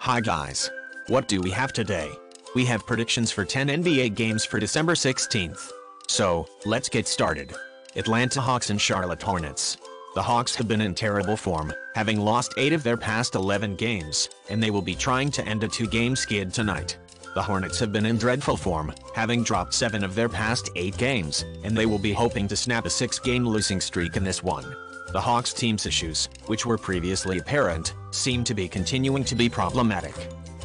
Hi guys. What do we have today? We have predictions for 10 NBA games for December 16th. So, let's get started. Atlanta Hawks and Charlotte Hornets. The Hawks have been in terrible form, having lost 8 of their past 11 games, and they will be trying to end a 2-game skid tonight. The Hornets have been in dreadful form, having dropped 7 of their past 8 games, and they will be hoping to snap a 6-game losing streak in this one. The Hawks' team's issues, which were previously apparent, seem to be continuing to be problematic.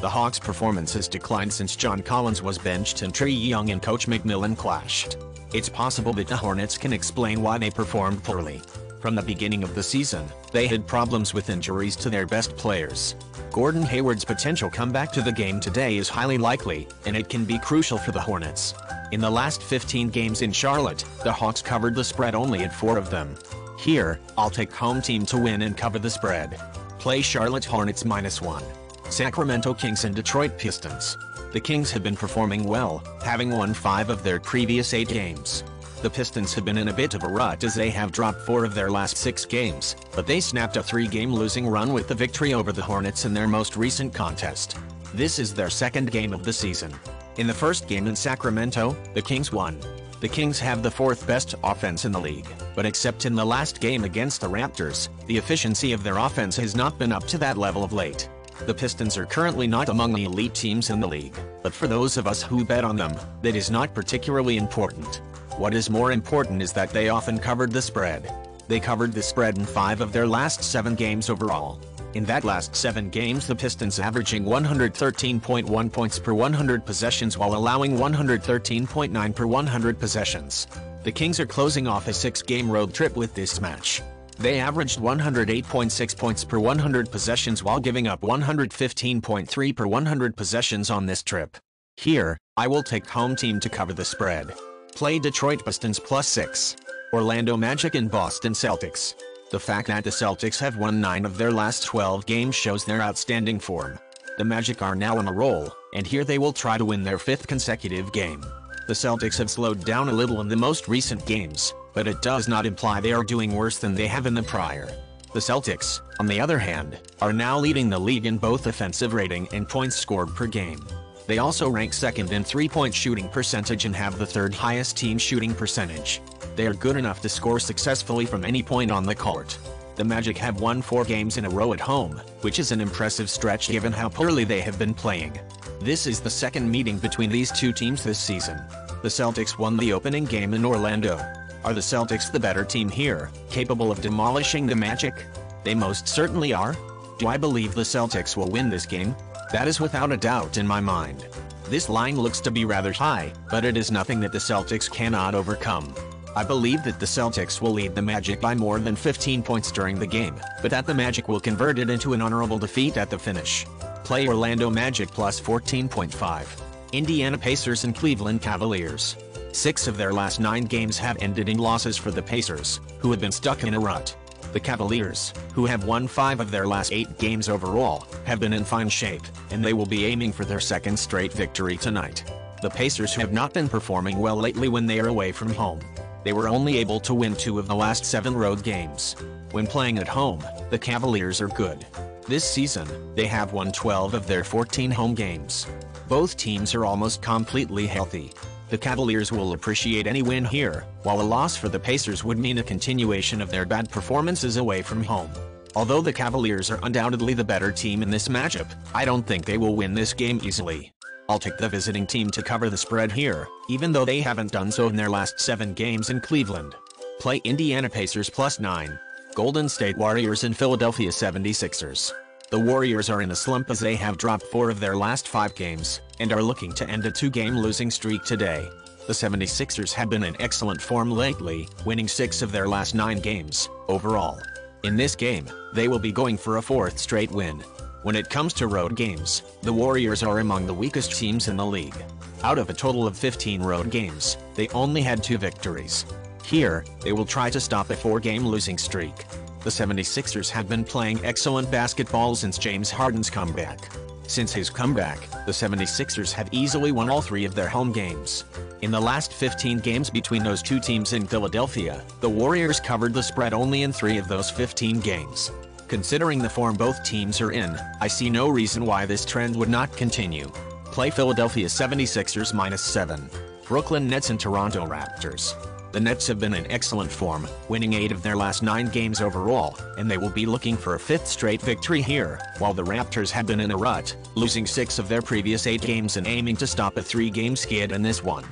The Hawks' performance has declined since John Collins was benched and Trae Young and Coach McMillan clashed. It's possible that the Hornets can explain why they performed poorly. From the beginning of the season, they had problems with injuries to their best players. Gordon Hayward's potential comeback to the game today is highly likely, and it can be crucial for the Hornets. In the last 15 games in Charlotte, the Hawks covered the spread only at 4 of them. Here, I'll take home team to win and cover the spread. Play Charlotte Hornets -1. Sacramento Kings and Detroit Pistons. The Kings have been performing well, having won 5 of their previous 8 games. The Pistons have been in a bit of a rut as they have dropped 4 of their last 6 games, but they snapped a 3-game losing run with the victory over the Hornets in their most recent contest. This is their second game of the season. In the first game in Sacramento, the Kings won. The Kings have the 4th best offense in the league, but except in the last game against the Raptors, the efficiency of their offense has not been up to that level of late. The Pistons are currently not among the elite teams in the league, but for those of us who bet on them, that is not particularly important. What is more important is that they often covered the spread. They covered the spread in 5 of their last 7 games overall. In that last 7 games, the Pistons averaging 113.1 points per 100 possessions while allowing 113.9 per 100 possessions. The Kings are closing off a 6-game road trip with this match. They averaged 108.6 points per 100 possessions while giving up 115.3 per 100 possessions on this trip. Here, I will take home team to cover the spread. Play Detroit Pistons +6. Orlando Magic and Boston Celtics. The fact that the Celtics have won 9 of their last 12 games shows their outstanding form. The Magic are now on a roll, and here they will try to win their 5th consecutive game. The Celtics have slowed down a little in the most recent games, but it does not imply they are doing worse than they have in the prior. The Celtics, on the other hand, are now leading the league in both offensive rating and points scored per game. They also rank 2nd in 3-point shooting percentage and have the 3rd highest team shooting percentage. They are good enough to score successfully from any point on the court. The Magic have won 4 games in a row at home, which is an impressive stretch given how poorly they have been playing. This is the second meeting between these two teams this season. The Celtics won the opening game in Orlando. Are the Celtics the better team here, capable of demolishing the Magic? They most certainly are. Do I believe the Celtics will win this game? That is without a doubt in my mind. This line looks to be rather high, but it is nothing that the Celtics cannot overcome. I believe that the Celtics will lead the Magic by more than 15 points during the game, but that the Magic will convert it into an honorable defeat at the finish. Play Orlando Magic +14.5. Indiana Pacers and Cleveland Cavaliers. 6 of their last 9 games have ended in losses for the Pacers, who have been stuck in a rut. The Cavaliers, who have won 5 of their last 8 games overall, have been in fine shape, and they will be aiming for their 2nd straight victory tonight. The Pacers have not been performing well lately when they are away from home. They were only able to win 2 of the last 7 road games. When playing at home, the Cavaliers are good. This season, they have won 12 of their 14 home games. Both teams are almost completely healthy. The Cavaliers will appreciate any win here, while a loss for the Pacers would mean a continuation of their bad performances away from home. Although the Cavaliers are undoubtedly the better team in this matchup, I don't think they will win this game easily. I'll take the visiting team to cover the spread here, even though they haven't done so in their last 7 games in Cleveland. Play Indiana Pacers +9. Golden State Warriors and Philadelphia 76ers. The Warriors are in a slump as they have dropped 4 of their last 5 games, and are looking to end a 2-game losing streak today. The 76ers have been in excellent form lately, winning 6 of their last 9 games, overall. In this game, they will be going for a 4th straight win. When it comes to road games, the Warriors are among the weakest teams in the league. Out of a total of 15 road games, they only had 2 victories. Here, they will try to stop a 4-game losing streak. The 76ers have been playing excellent basketball since James Harden's comeback. Since his comeback, the 76ers have easily won all 3 of their home games. In the last 15 games between those two teams in Philadelphia, the Warriors covered the spread only in 3 of those 15 games. Considering the form both teams are in, I see no reason why this trend would not continue. Play Philadelphia 76ers -7. Brooklyn Nets and Toronto Raptors. The Nets have been in excellent form, winning 8 of their last 9 games overall, and they will be looking for a 5th straight victory here, while the Raptors have been in a rut, losing 6 of their previous 8 games and aiming to stop a 3-game skid in this one.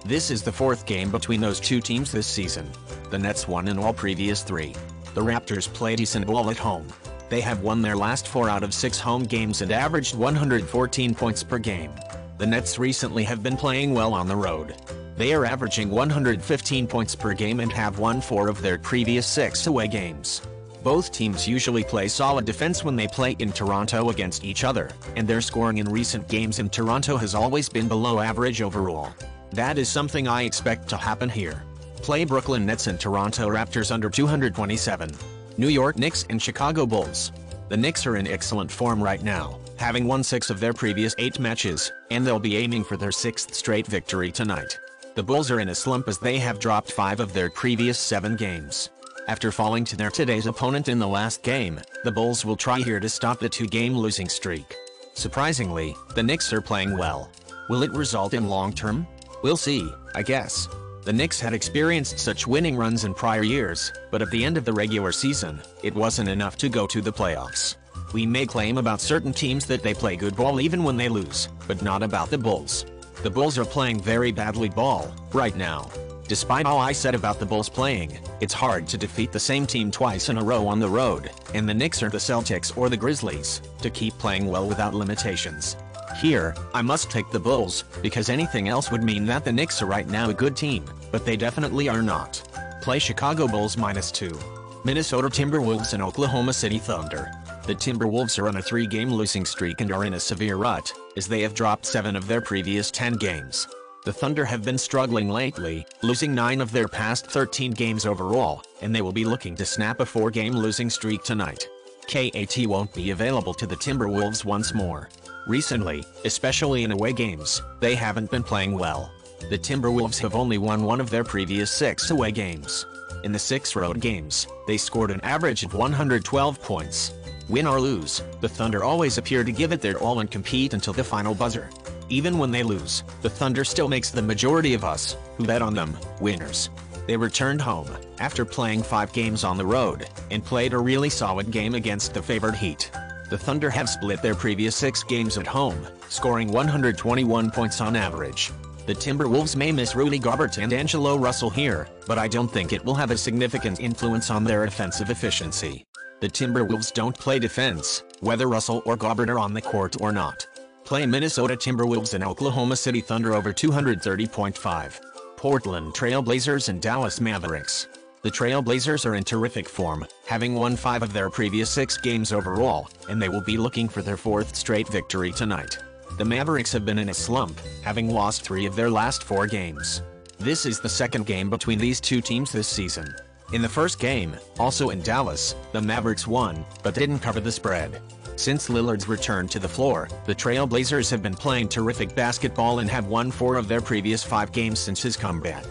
This is the 4th game between those two teams this season. The Nets won in all previous 3. The Raptors play decent ball at home. They have won their last 4 out of 6 home games and averaged 114 points per game. The Nets recently have been playing well on the road. They are averaging 115 points per game and have won 4 of their previous 6 away games. Both teams usually play solid defense when they play in Toronto against each other, and their scoring in recent games in Toronto has always been below average overall. That is something I expect to happen here. Play Brooklyn Nets and Toronto Raptors under 227. New York Knicks and Chicago Bulls. The Knicks are in excellent form right now, having won 6 of their previous 8 matches, and they'll be aiming for their 6th straight victory tonight. The Bulls are in a slump as they have dropped 5 of their previous 7 games. After falling to their today's opponent in the last game, the Bulls will try here to stop the 2-game losing streak. Surprisingly, the Knicks are playing well. Will it result in long-term? We'll see, I guess. The Knicks had experienced such winning runs in prior years, but at the end of the regular season, it wasn't enough to go to the playoffs. We may claim about certain teams that they play good ball even when they lose, but not about the Bulls. The Bulls are playing very badly ball, right now. Despite all I said about the Bulls playing, it's hard to defeat the same team twice in a row on the road, and the Knicks are the Celtics or the Grizzlies, to keep playing well without limitations. Here, I must take the Bulls, because anything else would mean that the Knicks are right now a good team, but they definitely are not. Play Chicago Bulls -2. Minnesota Timberwolves and Oklahoma City Thunder. The Timberwolves are on a 3-game losing streak and are in a severe rut, as they have dropped 7 of their previous 10 games. The Thunder have been struggling lately, losing 9 of their past 13 games overall, and they will be looking to snap a 4-game losing streak tonight. KAT won't be available to the Timberwolves once more. Recently, especially in away games, they haven't been playing well. The Timberwolves have only won 1 of their previous 6 away games. In the 6 road games, they scored an average of 112 points. Win or lose, the Thunder always appear to give it their all and compete until the final buzzer. Even when they lose, the Thunder still makes the majority of us, who bet on them, winners. They returned home, after playing 5 games on the road, and played a really solid game against the favored Heat. The Thunder have split their previous 6 games at home, scoring 121 points on average. The Timberwolves may miss Rudy Gobert and D'Angelo Russell here, but I don't think it will have a significant influence on their offensive efficiency. The Timberwolves don't play defense, whether Russell or Gobert are on the court or not. Play Minnesota Timberwolves and Oklahoma City Thunder over 230.5. Portland Trailblazers and Dallas Mavericks. The Trailblazers are in terrific form, having won 5 of their previous 6 games overall, and they will be looking for their 4th straight victory tonight. The Mavericks have been in a slump, having lost 3 of their last 4 games. This is the 2nd game between these two teams this season. In the first game, also in Dallas, the Mavericks won, but didn't cover the spread. Since Lillard's return to the floor, the Trailblazers have been playing terrific basketball and have won 4 of their previous 5 games since his comeback.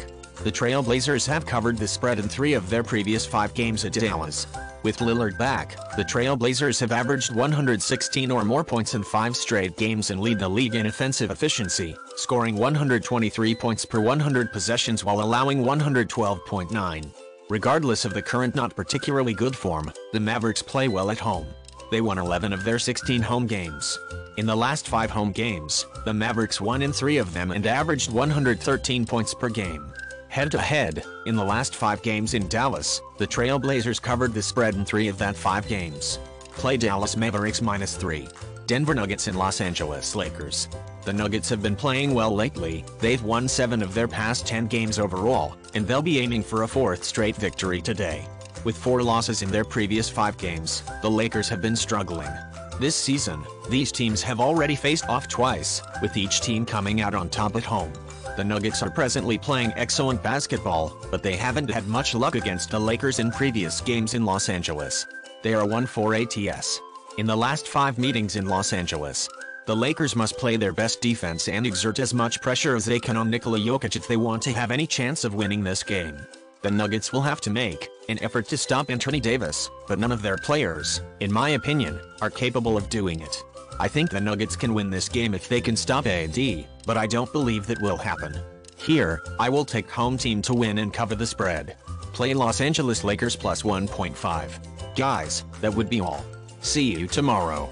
The Trailblazers have covered the spread in 3 of their previous 5 games at Dallas. With Lillard back, the Trailblazers have averaged 116 or more points in 5 straight games and lead the league in offensive efficiency, scoring 123 points per 100 possessions while allowing 112.9. Regardless of the current not particularly good form, the Mavericks play well at home. They won 11 of their 16 home games. In the last 5 home games, the Mavericks won in 3 of them and averaged 113 points per game. Head-to-head, in the last 5 games in Dallas, the Trailblazers covered the spread in 3 of that 5 games. Play Dallas Mavericks -3. Denver Nuggets and Los Angeles Lakers. The Nuggets have been playing well lately, they've won 7 of their past 10 games overall, and they'll be aiming for a 4th straight victory today. With 4 losses in their previous 5 games, the Lakers have been struggling. This season, these teams have already faced off twice, with each team coming out on top at home. The Nuggets are presently playing excellent basketball, but they haven't had much luck against the Lakers in previous games in Los Angeles. They are 1-4 ATS. In the last 5 meetings in Los Angeles, the Lakers must play their best defense and exert as much pressure as they can on Nikola Jokic if they want to have any chance of winning this game. the Nuggets will have to make an effort to stop Anthony Davis, but none of their players, in my opinion, are capable of doing it. I think the Nuggets can win this game if they can stop AD, but I don't believe that will happen. Here, I will take home team to win and cover the spread. Play Los Angeles Lakers plus 1.5. Guys, that would be all. See you tomorrow.